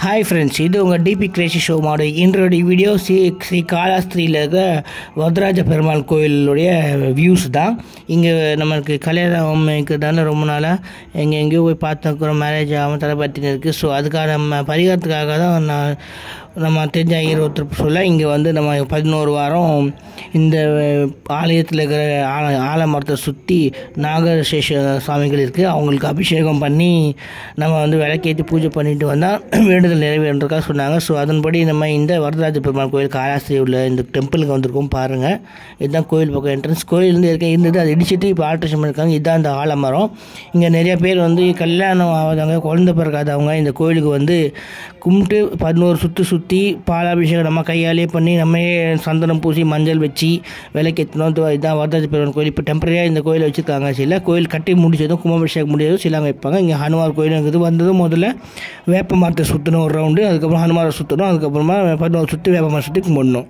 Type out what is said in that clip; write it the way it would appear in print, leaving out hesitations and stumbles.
Hi friends, இது உங்கள் DP Crazy show மாடு. இன்றைய வீடியோ ஸ்ரீ காலாஸ்திரியில் இருக்க வரதராஜ பெருமாள் கோயிலுடைய வியூஸ் தான். இங்கே நம்மளுக்கு கல்யாணம் இருக்கிறதால ரொம்ப நாளாக எங்கேயோ போய் பார்த்துக்கிறோம். மேரேஜ் ஆகாமல் தலைப்பற்றின்னு இருக்குது. ஸோ அதுக்காக நம்ம பரிகாரத்துக்காக தான் நம்ம தெரிஞ்ச ஐயர் ஒருத்தர் சொல்ல இங்கே வந்து நம்ம 11 வாரம் இந்த ஆலயத்தில் இருக்கிற ஆலமரத்தை சுற்றி நாகசேஷ சாமிகள் இருக்குது. அவங்களுக்கு அபிஷேகம் பண்ணி நம்ம வந்து விளக்கேற்றி பூஜை பண்ணிட்டு வந்தால் வேண்டுதல் நிறைவேறதுக்காக சொன்னாங்க. ஸோ அதன்படி நம்ம இந்த வரதராஜ பெருமாள் கோயில் காலாஸ்திரி உள்ள இந்த டெம்பிளுக்கு வந்திருக்கோம். பாருங்கள், இதுதான் கோயில் பக்கம் என்ட்ரன்ஸ். கோயில் இருந்தது, அதை இடிச்சிட்டு இப்போ ஆல்ட்ரேஷன் பண்ணியிருக்காங்க. இதுதான் அந்த ஆலமரம். இங்கே நிறைய பேர் வந்து கல்யாணம் ஆகாதவங்க, குழந்தை பிறக்காதவங்க இந்த கோயிலுக்கு வந்து கும்பிட்டு 11 சுற்றி பாலாபிஷேகம் நம்ம கையாலே பண்ணி நம்ம சந்தனம் பூசி மஞ்சள் வச்சு விளக்கேற்றணும். இதுதான் வரதராஜ பெருமாள் கோயில். இப்போ டெம்பரரியாக இந்த கோயிலை வச்சுருக்காங்க. சில கோயில் கட்டி முடிச்சதும் கும்பாபிஷேகம் முடிஞ்சதும் சில வைப்பாங்க. இங்கே ஹனுமார் கோயில் இருக்குது. வந்ததும் முதல்ல வேப்ப மரத்தை சுற்றணும் ஒரு ரவுண்டு, அதுக்கப்புறம் ஹனுமாரை சுற்றணும், அதுக்கப்புறமா 11 சுற்றி வேப்ப மரம் சுற்றி கும்பிடணும்.